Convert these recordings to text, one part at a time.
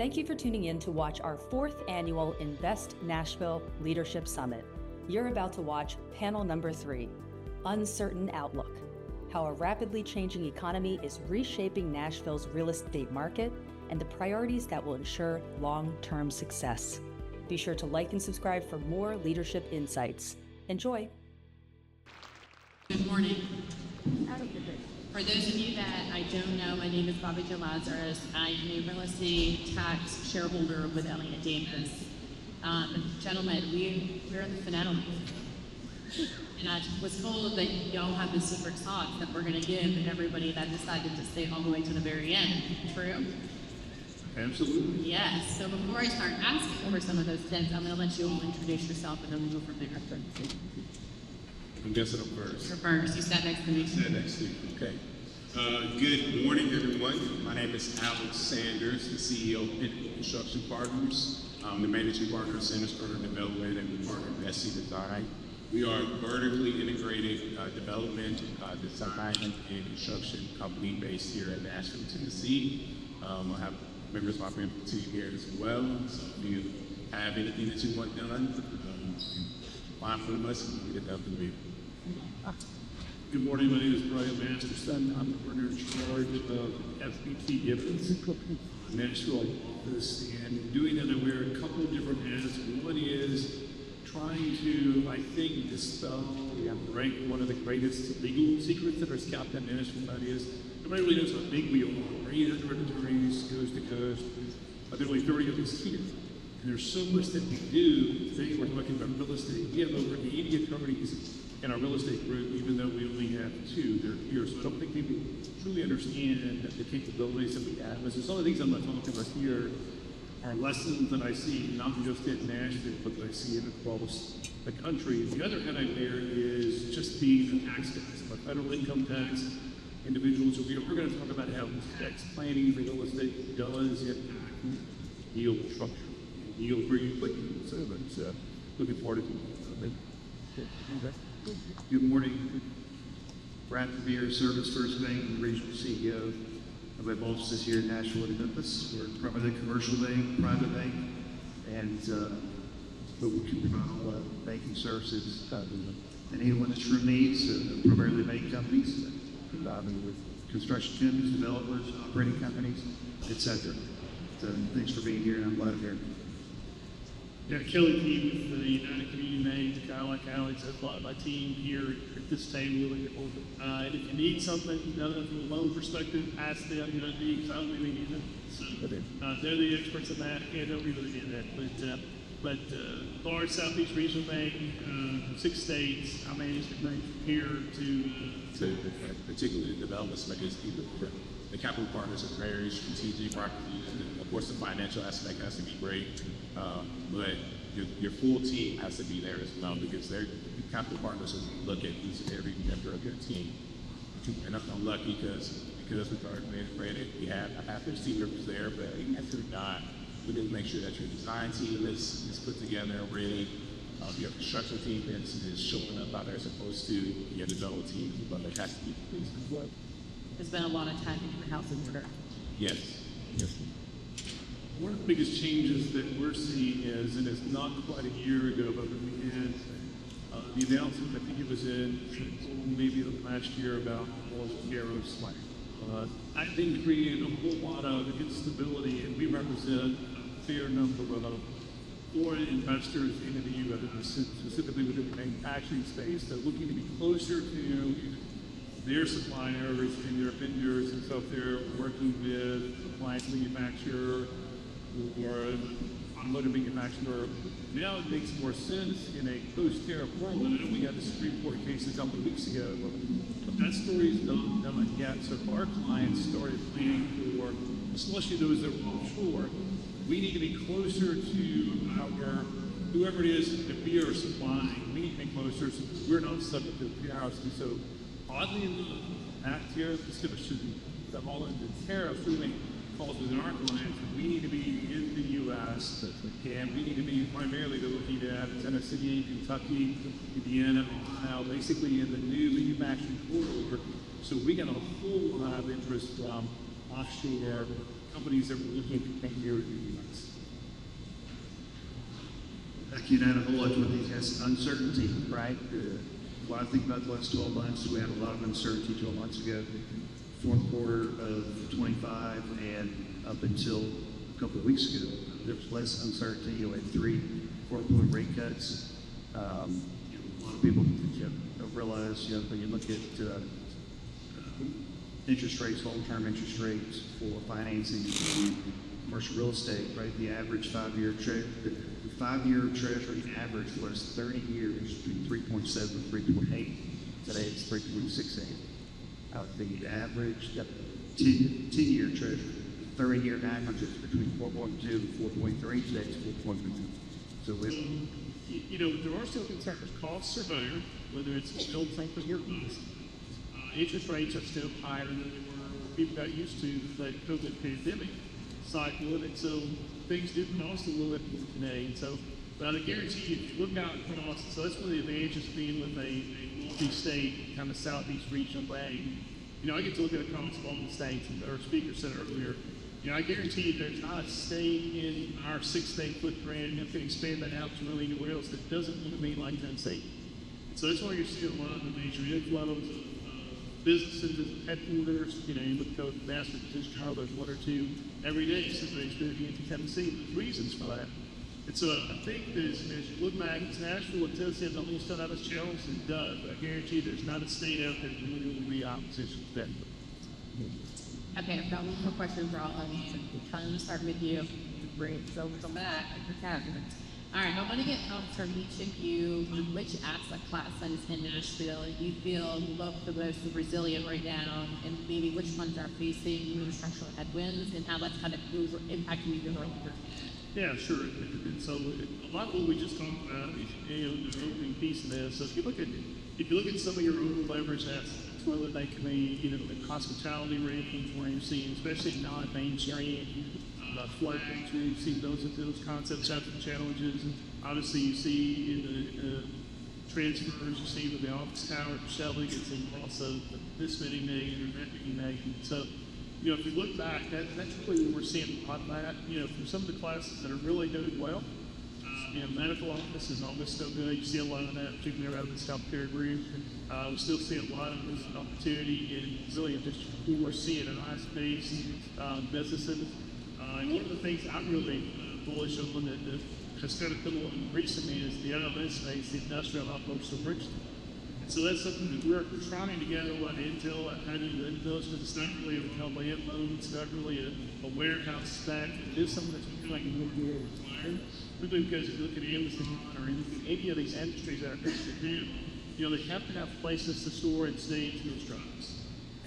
Thank you for tuning in to watch our 4th annual Invest Nashville Leadership Summit. You're about to watch panel number 3, Uncertain Outlook, how a rapidly changing economy is reshaping Nashville's real estate market and the priorities that will ensure long-term success. Be sure to like and subscribe for more leadership insights. Enjoy. Good morning. For those of you that I don't know, my name is Bobbi Jo Lazarus. I'm a real estate tax shareholder with Elliott Davis. Gentlemen, we're in the finale. And I was told that y'all have the secret sauce that we're going to give to everybody that decided to stay all the way to the very end. True? Absolutely. Yes. So before I start asking for some of those tips, I'm going to let you all introduce yourself and then we'll go from there. I'm guessing I'm first. You're first. You sat next to me. Sat next to you. Okay. Good morning, everyone. My name is Alex Sanders, the CEO of Pinnacle Construction Partners. I'm the managing partner of Centers for Development and the partner of SC Design. We are a vertically integrated development, design, and construction company based here in Nashville, Tennessee. I have members of my membership team here as well. So if you have anything that you want done, apply for us and we get it done for you. Good morning, my name is Brian Masterson. I'm the partner in charge of FBT Gibbons, Nashville office, and doing that I wear a couple of different hats. One is trying to, I think, dispel and rank one of the greatest legal secrets that are scalped in Nashville. That is, nobody really knows how big we are. 800 attorneys, coast to coast. There are only 30 of us here. And there's so much that we do. Today we're talking about real estate. We have over 80 attorneys in our real estate group, even though we only have 2. They're here. So I don't think people truly understand the capabilities that we have. And so some of the things I'm not talking about here are lessons that I see not just in Nashville, but that I see it across the country. The other hat I wear is just being a tax guy. So federal income tax, individuals. So we're going to talk about how tax planning for real estate does impact yield structure, yield where you put you. So that's looking forward to it. Good morning. Brad Premier, Service First Bank, and Regional CEO. We have offices here in Nashville and Memphis. We're primarily commercial bank, private bank, and but we can provide all banking services. And anyone that's room needs, primarily bank companies, with construction companies, developers, operating companies, etc. So thanks for being here, and I'm glad I'm here. Yeah, Kelly P with the United Community Bank, kind of like Alex, that's a lot of my team here at this table. And if you need something, from a loan perspective, ask them, because I don't really need it. So they're the experts in that. Yeah, don't really need that. But large Southeast Regional Bank, 6 states, I manage the bank from here to particularly the development space, the capital partners are very strategic, and of course the financial aspect has to be great, but your full team has to be there as well, because their capital partners look at each and every member of your team. And I'm lucky because we started with credit, we have half their team members there, but even if they're not, we need to make sure that your design team is put together and ready. Your construction team is showing up how they're supposed to. Your development team, but there has to be things as well. There's been a lot of time in your house in order. Yes. one of the biggest changes that we're seeing is, and it's not quite a year ago, but when we had the announcement, I think it was in maybe the last year, about Arrow Slack. I think created a whole lot of instability, and we represent a fair number of foreign investors into the U.S., specifically within the manufacturing space, that are looking to be closer to their suppliers and their vendors, and so if they're working with a appliance manufacturer or automotive manufacturer, now it makes more sense in a post-tariff world. And I know we had the Supreme Court case a couple of weeks ago, but that story is not done yet. So if our clients started planning for, especially those that were offshore, we need to be closer to our, whoever it is that we are supplying, we need to be closer so we're not subject to the tariffs. And so, oddly enough, that tariff is going to should them all into tariffs. We make calls with our clients. We need to be in the U.S. and we need to be primarily looking at Tennessee, Kentucky, Indiana, Ohio, basically in the new manufacturing corridor. So we got a whole lot of interest from offshore companies that were looking to come here in the U.S.? I can add a whole lot to what these guys, uncertainty, right? When I think about the last 12 months, we had a lot of uncertainty 12 months ago. Fourth quarter of 25 and up until a couple of weeks ago, there was less uncertainty. You had 3 4-point rate cuts. A lot of people don't realize, when you look at interest rates, long-term interest rates for financing commercial real estate, right? The average 5-year treasury average was 30 years between 3.7 and 3.8. Today it's 3.68. The average 10-year treasury, 30-year average is between 4.2 and 4.3. Today it's 4.2. So there are still concerns. Costs are higher, whether it's build something or not. Interest rates are still higher than they were. People got used to the COVID pandemic cycle, and so things do cost a little bit more today. And so, but I guarantee you, if you look out across, so that's one of the advantages of being with a multi-state kind of southeast regional bank. I get to look at across all the states, and our speaker said earlier. I guarantee you, there's not a state in our 6-state footprint, and if we expand that out to really anywhere else, that doesn't want to be like that state. So that's why you're seeing a lot of the major inflows of businesses and headquarters. You look at the Masterson, there's 1 or 2 every day since they've been into Tennessee. There's reasons for that. And so I think that as you look back at Nashville and Tennessee, the only still not as Charleston does, but I guarantee you there's not a state out there that really will be opposition to that. Okay, I've got one more question for all of you. I'm going to start with you. Bring it over to Matt. All right, I want to get help from each of you on which asset class that is in Nashville you feel look the most resilient right now, and maybe which ones are facing structural headwinds, and how that's kind of impacting you earlier. Yeah, sure. And so a lot of what we just talked about is the opening piece of this. So if you look at some of your over leverage assets, whether they can be the hospitality rankings where you're seeing, especially non-mainstream flags, where you see those concepts have some challenges. And obviously, you see in the transfers, you see with the office tower, Shelley gets in also this many million or that many million. So, if you look back, that's really where we're seeing a lot of that. From some of the classes that are really doing well. Medical office is always still good. You see a lot of that, particularly around this healthcare group. We still see a lot of this opportunity in resilient distribution. We're seeing a nice base businesses. And one of the things I'm really bullish on that has kind of come along recently is the LMS space, the industrial outpost of Richmond. And so that's something that we're trying to get a lot of intel on how to do those, but it's not really a relay load. It's not really a warehouse stack. It is something that's becoming more required. Particularly because if you look at Amazon or any of these industries that are close to them, they have to have places to store and stay into those drives.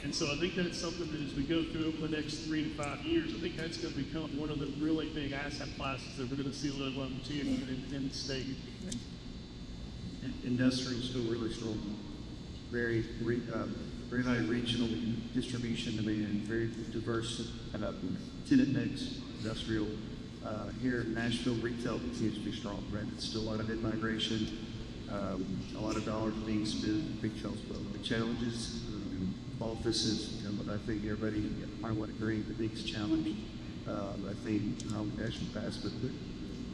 And so I think that's something that as we go through over the next 3 to 5 years, I think that's going to become one of the really big asset classes that we're going to see a little opportunity in the state. Industry is still really strong. Very high regional distribution. Very diverse tenant mix, industrial. Here in Nashville, retail continues to be strong, right? It's still a lot of mid-migration, a lot of dollars being spent, retail's well. The challenges, office is, I think everybody might want to agree, the biggest challenge, I think, national pass, but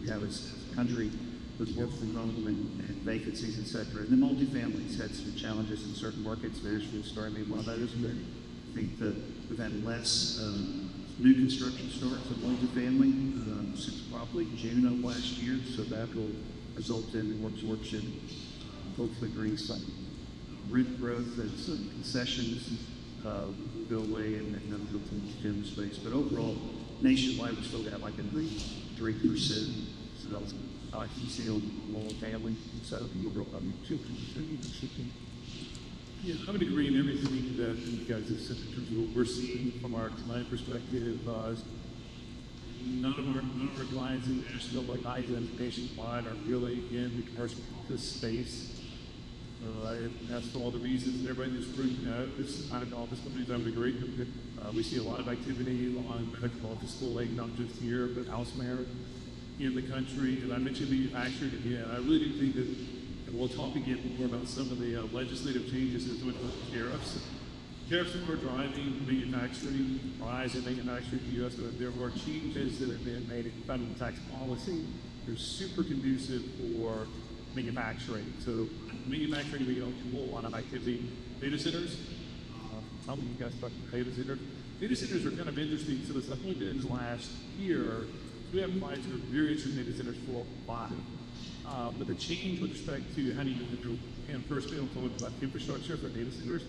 we have as a country with work from home and vacancies, et cetera. And the multifamilies had some challenges in certain markets. Nashville starting to be one of those, but I think that we've had less new construction starts of multifamily since probably June of last year, so that will result in more absorption, hopefully bring some rent growth and some concessions go away and then go to the gym space. But overall, nationwide, we still got like a 3%. So you see on multifamily, so overall, Yeah, I would agree in everything that you guys have said in terms of what we're seeing from our client perspective. None of our clients in Nashville, like identification client, are really in the commercial office space. That's for all the reasons everybody in this room knows. Kind of office companies have a great. We see a lot of activity on medical office schooling, not just here, but elsewhere in the country. And I mentioned manufacturing again. I really do think that, and we'll talk again more about some of the legislative changes that with tariffs. tariffs that were driving manufacturing, rise in manufacturing in the U.S., but there were changes that have been made in federal tax policy. They're super conducive for manufacturing. So manufacturing, we don't do a lot of activity. Data centers, some of you guys talk about data centers. Data centers are kind of interesting. So this, I think it is last year, we have clients who are very interested in data centers for a while. But the change with respect to how do you do, and first we'll talk about infrastructure for data centers.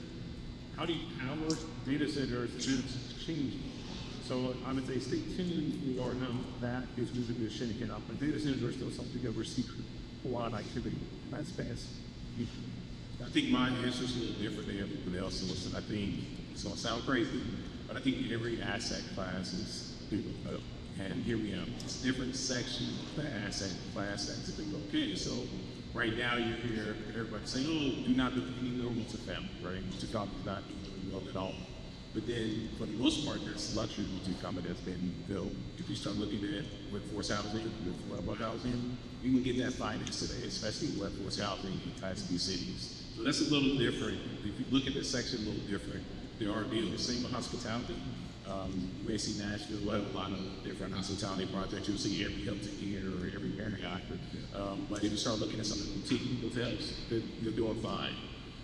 How do you power data centers is changing. So I would say stay tuned for that is moving to shaking up. But data centers are still something that we're seeing a lot of activity. That's fast. I think my answer is a little different than everyone else. Listen, I think it's going to sound crazy, but I think every asset class is developed. And here we are. It's different sections of the asset class that's developed. Okay, so right now you're here, everybody saying, oh, do not do any multifamily, right? Multifamily is not doing well at all. But then, for the most part, there's luxury multifamily that's been built. If you start looking at workforce housing, affordable housing, you can get that financed today, especially workforce housing in Class B cities. So that's a little different. If you look at the section, a little different. There are deals, same with hospitality. You may see Nashville, we'll have a lot of different hospitality projects. You'll see every Hilton here or every Marriott. But if you start looking at some of the boutique hotels, they're doing fine.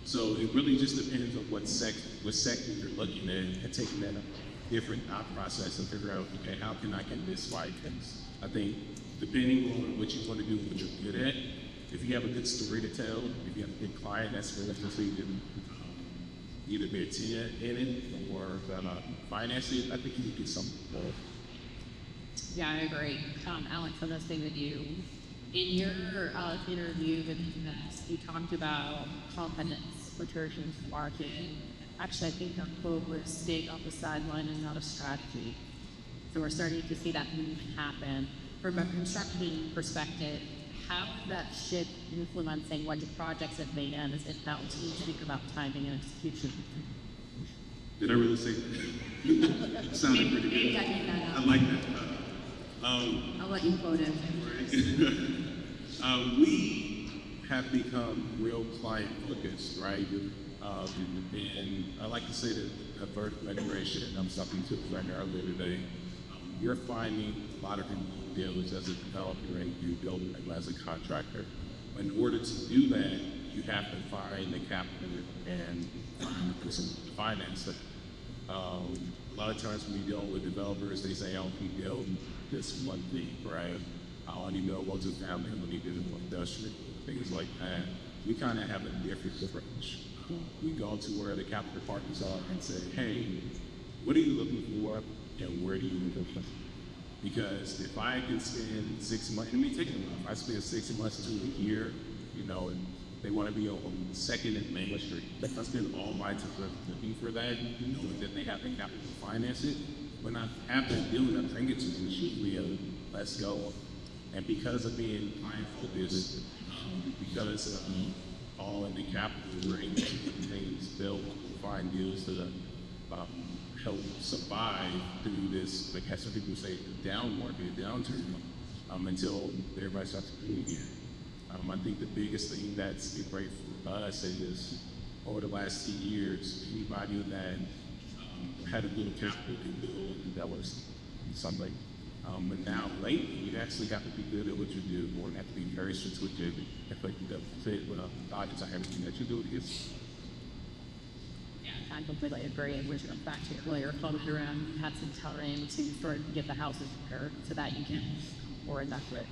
So it really just depends on what sector you're looking at and taking that different thought process and figure out, okay, how can I get this right? Because I think depending on what you want to do, what you're good at, if you have a good story to tell, if you have a good client that's relatively either be a tenant in it or finance it, I think you can do something more. Yeah, I agree. Alex, I'm going to stay with you. In your interview with Gibbons, you talked about confidence, attrition, marketing. Actually, I think our quote was staying on the sideline and not a strategy. So we're starting to see that move happen. From a construction perspective, how is that shift influencing what your projects advance and how teams think about timing and execution? Did I really say that? It sounded pretty good. I like that. I'll let you quote it. We have become real client focused, right? And I like to say that vertical integration, I'm something to the earlier today. You're finding a lot of deals as a developer and you build it as a contractor. In order to do that, you have to find the capital and finance it. A lot of times when you deal with developers, they say, oh, we build this one thing, right? I only build multifamily, I only do industrial, things like that. We kind of have a different approach. We go to where the capital partners are and say, hey, what are you looking for and where do you look for? Because if I can spend 6 months, let me take them off. I spend 6 months to a year, and they want to be on Second and Main Street. If I spend all my time looking for that, that they have the capital to finance it. When I have that deal and I bring it to them, shoot me let's go. And because of being mindful of this, because of all in the capital, we're able to get things built, find deals to help survive through this, like some people say, down market, downturn, until everybody starts to do again. I think the biggest thing that's been great for us is over the last 2 years, anybody that had a little capital to build and develop something. But now, lately, you actually have to be good at what you do, or you have to be very strategic if you fit with the audience on everything that you do. Yeah, I completely agree. And we're back to your earlier comment around you had some time to sort of get the houses prepared so that you can or invest it.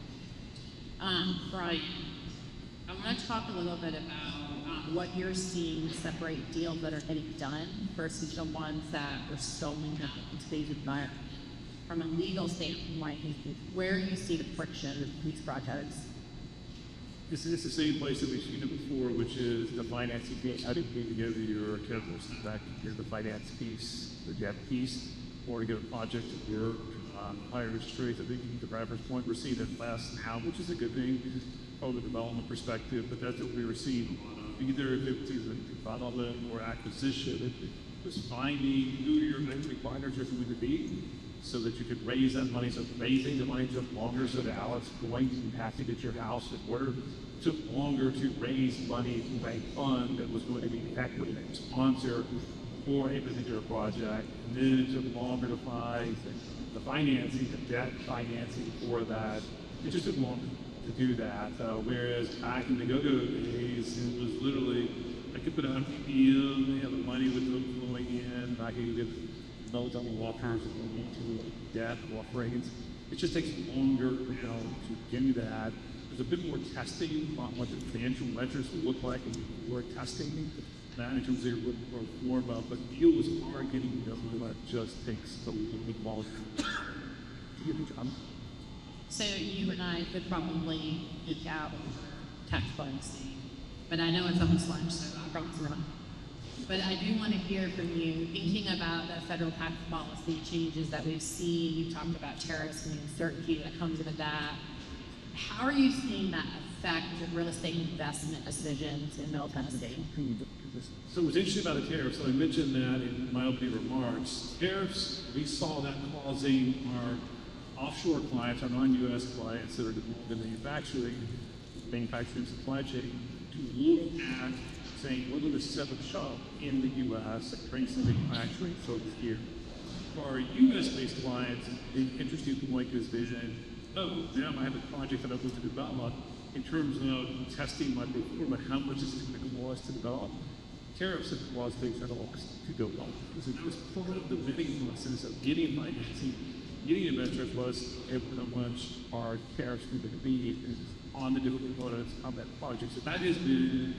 Brian, I want to talk a little bit about what you're seeing separate deals that are getting done versus the ones that are still in today's environment. From a legal standpoint, where do you see the friction of these projects? It's the same place that we've seen it before, which is the financing piece. How do you put together your chemicals? Back here, the finance piece, the debt piece, or to get a project to work, higher interest rates. I think the driver's point, we're seeing it less now, which is a good thing from the development perspective, but that's what we were seeing. Either if it was development or acquisition, it was finding who your equity partners are going to be, so that you could raise that money. So raising the money took longer, so that Alex going to have to get your house in order. It took longer to raise money from a fund that was going to be equity and sponsor for a particular project, and then it took longer to find the financing, the debt financing for that. It just took longer to do that. Whereas back in the go-go days, it was literally, I could put a PPM, they have the money with them flowing in, I could get notes on the walkers if we need to, debt offerings. It just takes longer, to do that. There's a bit more testing on what the financial measures will look like, and we're testing that in terms of what we're more about. But deals are getting done, but it just takes a little bit longer to get it done. So you and I could probably pick out tax policy, but I know it's almost lunch, so I promise we're not. But I do want to hear from you, thinking about the federal tax policy changes that we've seen. You talked about tariffs and the uncertainty that comes with that. How are you seeing that affect real estate investment decisions in Middle Tennessee? So what's interesting about the tariffs, so I mentioned that in my opening remarks, tariffs, we saw that causing our offshore clients, our non-U.S. clients that are involved in manufacturing supply chain, to look at saying, we're going to set up shop in the U.S. and bring some manufacturing folks here. For our U.S.-based clients, the interesting point is vision. Oh, now I have a project that I'm going to develop in terms of testing my performance, how much is it going to cost to develop? Tariffs have caused things that all to go wrong. Because it was part of the bidding process of getting financing, getting investors was how much our tariffs are going to be on the different components of that project. So that has been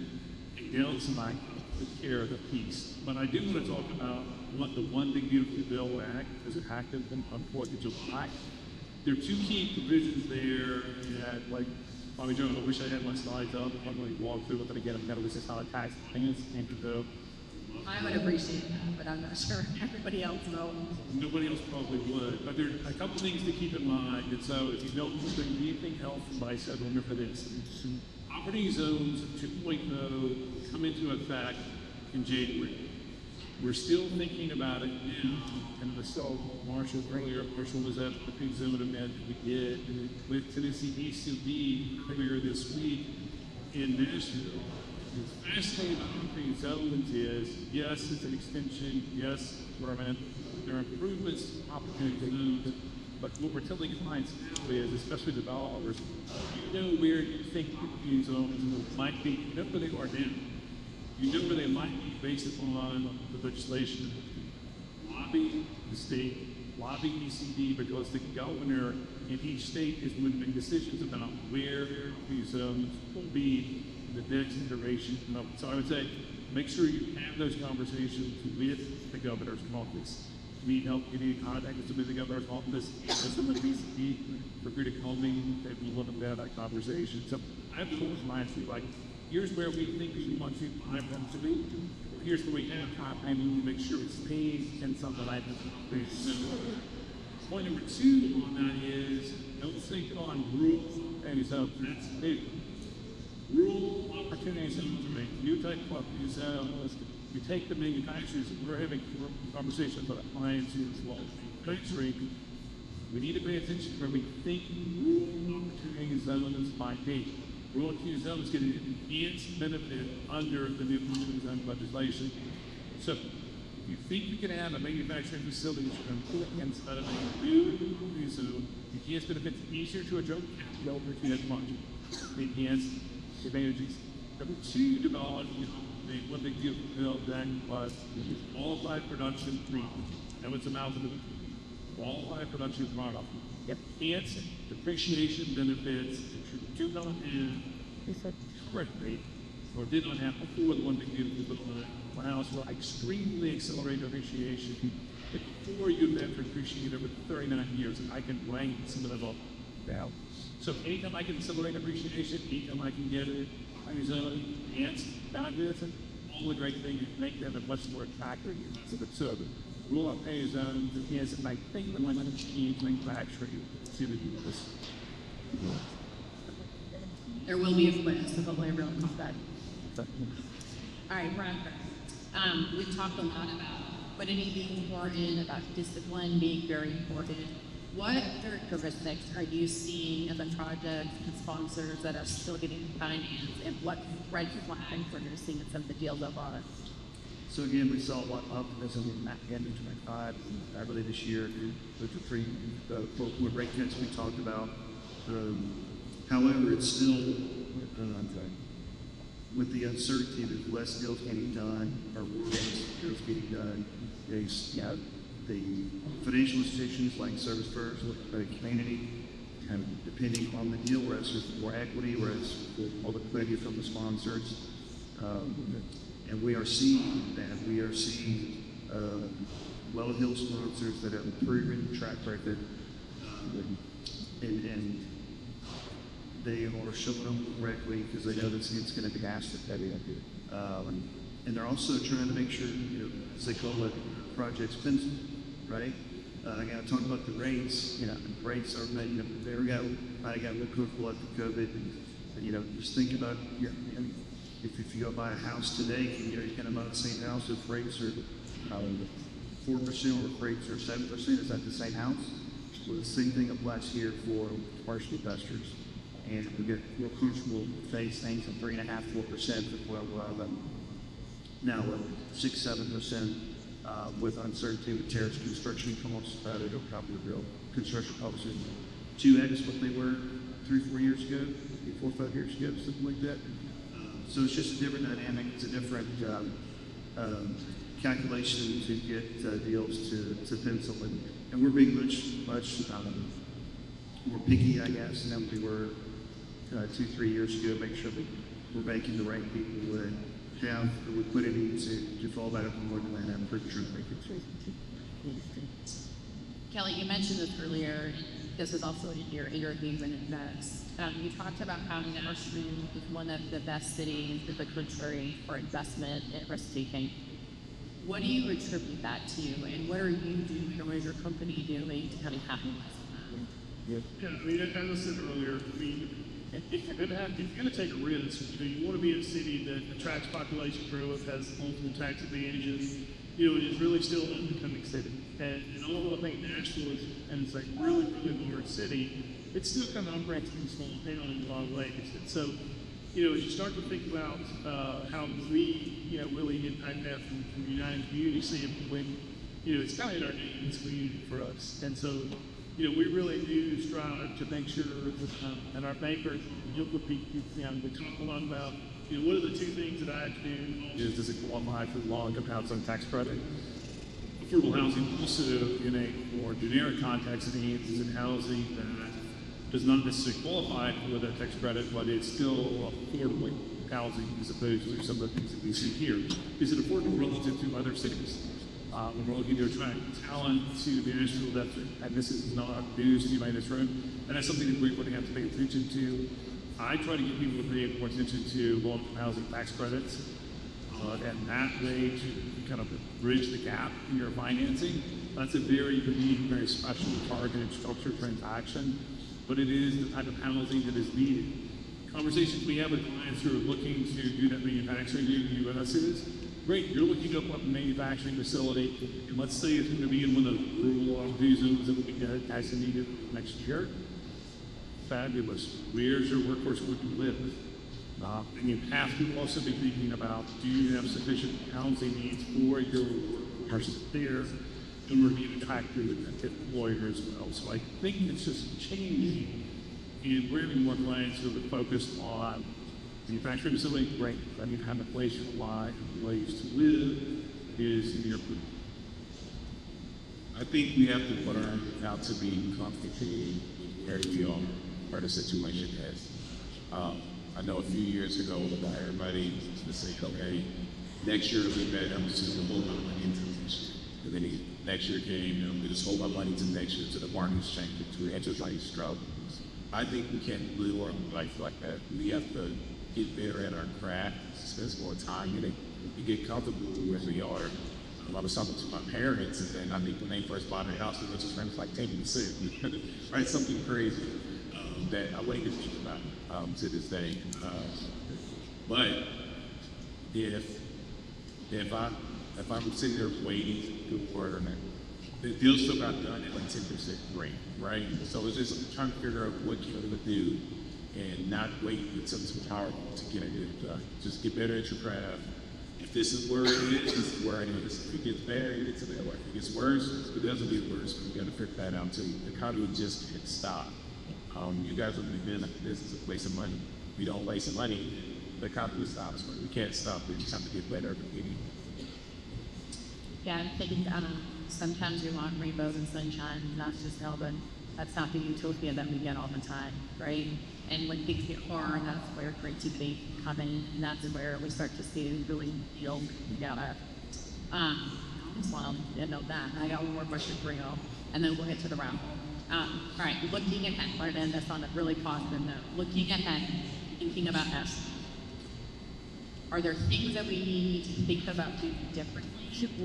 a downside to care of the piece. But I do want to talk about what the One Big Beautiful Bill Act, as it acted on 4th of July. There are two key provisions there that, like, Bobbi Jo, I wish I had my slides up. I'm going to walk through it, but again, I'm going to list how tax payments came to go. I would appreciate that, but I'm not sure everybody else knows. Nobody else probably would, but there are a couple things to keep in mind. And so if you don't think anything else, I said, remember this. Operating zones 2.0 come into effect in January. We're still thinking about it now, and I saw Marshall earlier. Marshall was at the big zone event we did with Tennessee ECB earlier this week in Nashville. The fascinating about operating zones is, yes, it's an extension, yes, permanent. There are improvements, opportunity zones, but what we're telling clients now is, especially developers, you know where you think operating zones might be, you know where they are now. You know where they might be based upon the legislation. Lobby the state, lobby ECB, because the governor in each state is making decisions about where these zones will be in the next iteration. So I would say, make sure you have those conversations with the governor's office. If you need help getting in contact with somebody in the governor's office, or somebody ECB, for free to call me, they'd be willing to have that conversation. So I've told clients, like, here's where we think we want you to be. Here's where we have time, and we need to make sure it stays in something like this. Point number two on that is, don't think on rules and so that's big. Rural opportunities and you take what you take the manufacturers, we're having conversations about clients as well. Country, we need to pay attention to where we think rural opportunities zones might be. Rural opportunity zones get an enhanced benefit under the new opportunity zone legislation. So if you think you can have a manufacturing facility that you can put inside of a new opportunity zone, enhanced benefits easier to address opportunity margin. Enhanced advantages. Number two, develop one big deal that was qualified production treatment. That was a mouthful of qualified production product. Enhanced depreciation benefits that you do not have correctly or did not have before the One Big Beautiful Bill allows for extremely accelerated depreciation before you have to depreciate over 39 years. And I can rank some of them up now. So anytime I can accelerate depreciation, anytime I can get it, I use enhanced benefits and all the great things make them a much more attractive so rule of pay zones is, and I think the one that needs manufacturing to do this. There will be a quiz, so hopefully everyone comes back. All right, Bradford. We've talked a lot about liquidity being important, about discipline being very important. What characteristics are you seeing in the projects and sponsors that are still getting financed, and what red flags are you seeing in some of the deals so far? So again, we saw a lot of optimism at the end of 25, early this year, with the three with rate cuts we talked about. However, it's still, with the uncertainty, there's less deals getting done, or deals getting done. The financial institutions like Service First, the community, kind of depending on the deal, whereas there's more equity, whereas all the liquidity from the sponsors. And we are seeing that. We are seeing well-heeled sponsors that have a proven track record, and they are showing them correctly because they know that it's going to be asked at that end. And they're also trying to make sure, as they call it, projects pencil, right? I got to talk about the rates. Rates are made. I got real comfortable after COVID, and just think about if you go buy a house today, you can buy the same house if rates are 4% or if rates are 7%. Is that the same house? Well, the same thing applies here for commercial investors. And we get real comfortable face things at 3.5%, 4% for now 6-7% with uncertainty with tariffs, construction costs, real construction costs, 2x what they were 3-4 years ago, 4 or 5 years ago, something like that. So it's just a different dynamic. It's a different calculation to get deals to pencil, and we're being much more picky, I guess, than we were 2-3 years ago. Make sure that we're making the right people would have the liquidity to fall back on more than that. I'm pretty sure they could. Kelly, you mentioned this earlier. This is also in your interview and invest. You talked about how Nashville is one of the best cities in the country for investment and risk taking. What do you attribute that to, and what are you doing, or what is your company doing to kind of capitalize on that? Yeah, as I said earlier, if you're going to take a risk, you want to be in a city that attracts population growth, has multiple tax advantages. It is really still an up-and-coming city. And although I think Nashville is, and it's like really New York City, it's still kind of a relatively small town in a lot of ways. And so, as you start to think about how we, really impact that from a United Community standpoint, it's kind of in our name, it's community for us. And so, we really do strive to make sure that, and our bankers, we talk a lot about, what are the two things that I have to do? Does it qualify for the law and compound tax credit? Affordable housing also, in a more generic context, means is in housing that does not necessarily qualify for the tax credit, but it's still affordable housing as opposed to some of the things that we see here. Is it affordable relative to other cities? We're looking to attract talent to Nashville, and this is not news to anybody in this room, and that's something that we're going to have to pay attention to. I try to get people to pay more attention to low-income housing tax credits, and that way to kind of bridge the gap in your financing. That's a very unique, very special targeted structured transaction, but it is the type of housing that is needed. Conversations we have with clients who are looking to do that manufacturing in the U.S. is, great, you're looking to open up a manufacturing facility, and let's say it's going to be in one of the rural R&D zones that we get actually needed next year. Fabulous. Where's your workforce going to live? And you have to also be thinking about, do you have sufficient housing needs for your workforce there in order to be attractive employer as well? So I think it's just changing, and we're having more clients who are focused on manufacturing facility. Great. I mean, have a place to fly, a place to live is in your group. I think we have to learn how to be comfortable where we are the situation is. I know a few years ago, everybody would say, okay, next year we bet I'm just going to hold my money into this year. And then next year came, we just hold my money to next year, to the market's changing, to interest rates drop. I think we can't live our life like that. We have to get better at our craft, spend more time in it, and get comfortable where we are. I was talking to my parents, and I think when they first bought their house, the interest rate was like 10%, right? Something crazy that I wait to think about to this day. But if I'm sitting there waiting for the deal still got done at like 10% rate, right? So it's just trying to figure out what you're going to do and not wait until it's powerful to get it done. Just get better at your craft. If this is where it is, this is where it is. If it gets bad, it's a bad way. If it gets worse, it doesn't get worse. We got to figure that out too. The economy just can't stop. You guys have been in this is a place of money. We don't waste money. The economy stops, but we can't stop. We just have to get better. Yeah, I'm thinking sometimes we want rainbows and sunshine, and that's just hell, but that's not the utopia that we get all the time, right? And when things get hard, that's where creativity comes in, and that's where we start to see really feel together. Well, didn't know that. I got one more question for you, and then we'll get to the wrap. All right, looking ahead, we're going to end this on a really positive note. Looking ahead, thinking about us. Are there things that we need to think about doing differently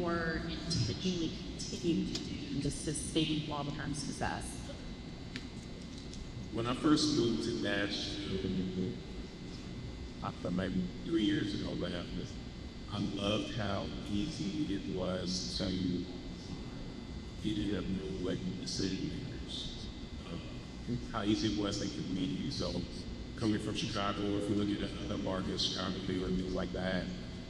or intentionally continue to do to sustain long-term success? When I first moved to Nashville, maybe 3 years ago, I loved how easy it was to get it up and like decision makers. How easy it was to meet you. So coming from Chicago, if you look at other markets, Chicago, New York, things like that,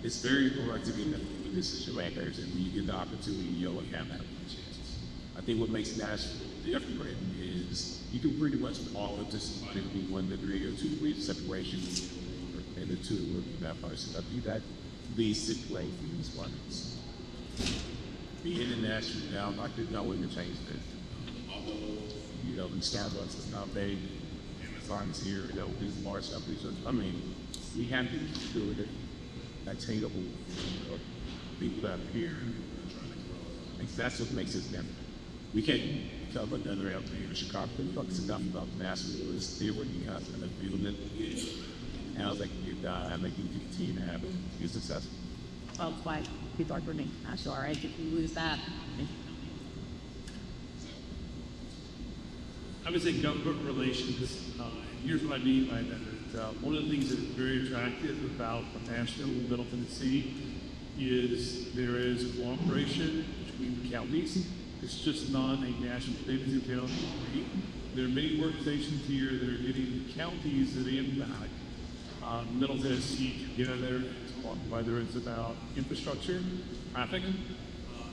it's very hard to get with decision makers, and when you get the opportunity, you'll have that chance. I think what makes Nashville different is you can pretty much offer to somebody 1 degree or 2 degrees of separation in the two of that person. I think that leads to play for these ones. Being in Nashville now, I did not want to change this. Although, the Starbucks is not big, Amazon's here, these large companies. I mean, we have to do it. Attainable people out here. That's what makes us different. We can't tell about another out there in Chicago. It's enough about Nashville. It's still working out and building it. How they can get done, and they can continue to have it, be successful. Well, that's why people are burning Nashville, right? If you lose that. I would say government relations. Here's what I mean by that. One of the things that is very attractive about Nashville and Middle Tennessee is there is cooperation between the counties. It's just not a national Davidson County. There are many organizations here that are getting counties that impact Middle Tennessee together, whether it's about infrastructure, traffic,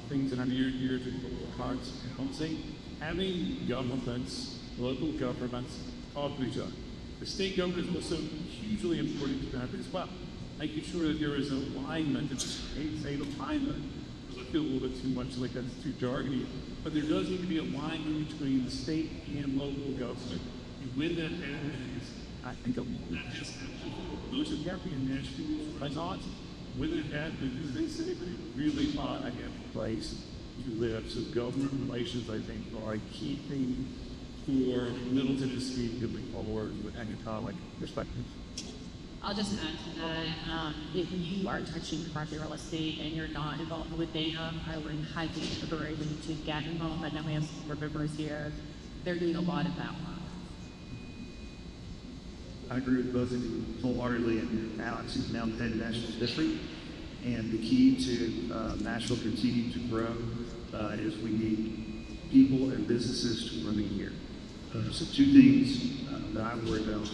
things that are near and dear to hearts and housing, having governments, local governments talk to each other. The state government is also hugely important to that as well, making sure that there is alignment. It's say alignment, because I feel a little bit too much like that's too jargony, but there does need to be alignment between the state and local government. And when that happens, I think that has happened. Those are happy in Nashville, I thought. When it happens, they say they really want to have a place to live. So government relations, I think, are a key thing for Middle Tennessee moving forward with economic perspective. I'll just add to that, if you are touching commercial real estate and you're not involved with data, I would highly encourage you to get involved. I know we have some board members here. They're doing a lot of that work. I agree with both of you wholeheartedly, and Alex is now the head of National District. And the key to Nashville continuing to grow is we need people and businesses to remain here. So 2 things that I worry about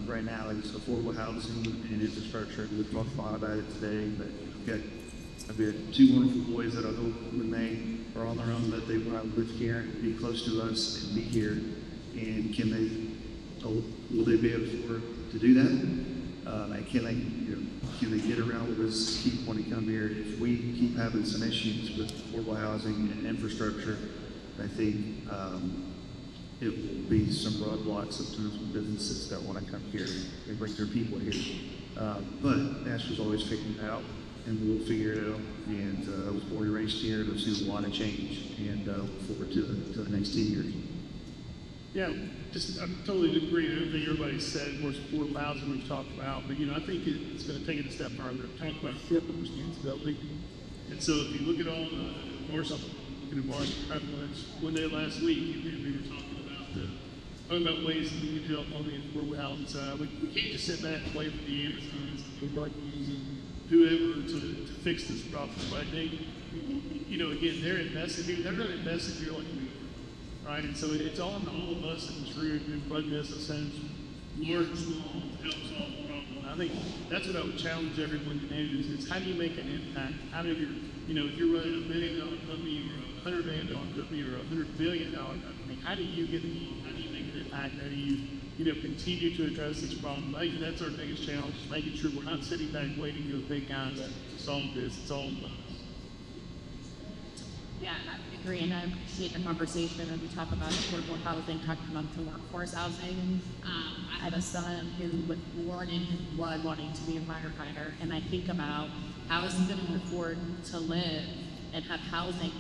right now is affordable housing and infrastructure. We've talked a lot about it today, but I've got 2 wonderful boys that I hope when they are on their own that they want to live here and be close to us and be here. And will they be able to do that? And can they get around with us, keep wanting to come here? If we keep having some issues with affordable housing and infrastructure, I think it will be some roadblocks sometimes with businesses that want to come here and bring their people here. But Nashville's always figuring it out, and we'll figure it out. And I was born and raised here, and I've seen a lot of change, and look forward to the next 10 years. Yeah, I totally agree with everything everybody said. More affordable housing we've talked about, but I think it's going to take it a step further. Talk about fiscal responsibility, and so if you look at all the market prevalence, one day last week we were talking about ways that we need to help on the affordable housing side. We can't just sit back and wait for the Amazons and whoever to fix this problem. Right? Again, they're invested here. They're not invested here like we are, right? And so it's on all of us in this room and run business and large and small to help solve the problem of I think that's what I would challenge everyone to do is how do you make an impact? How do you, if you're running $1 million company or $100 million company or $100 billion company, how do you make an impact? How do you, continue to address this problem? I think that's our biggest challenge, making sure we're not sitting back waiting for the big guys to solve this. It's all about us. Yeah, I agree, and I appreciate the conversation when we talk about affordable housing, talking about the workforce housing. I have a son who was born in his blood wanting to be a firefighter, and I think about how is he going to afford to live and have housing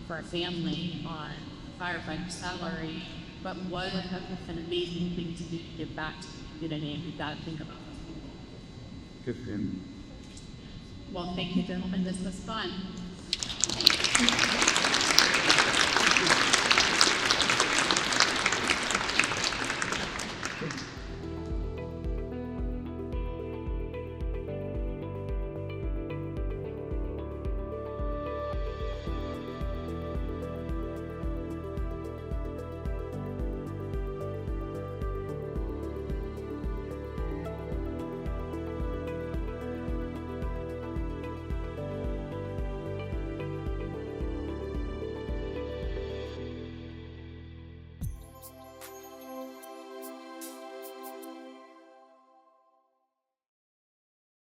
for a family on firefighter salary, but what an amazing thing to do to give back to the community, and we've got to think about those people. Good for him. Well, thank you, gentlemen. This was fun.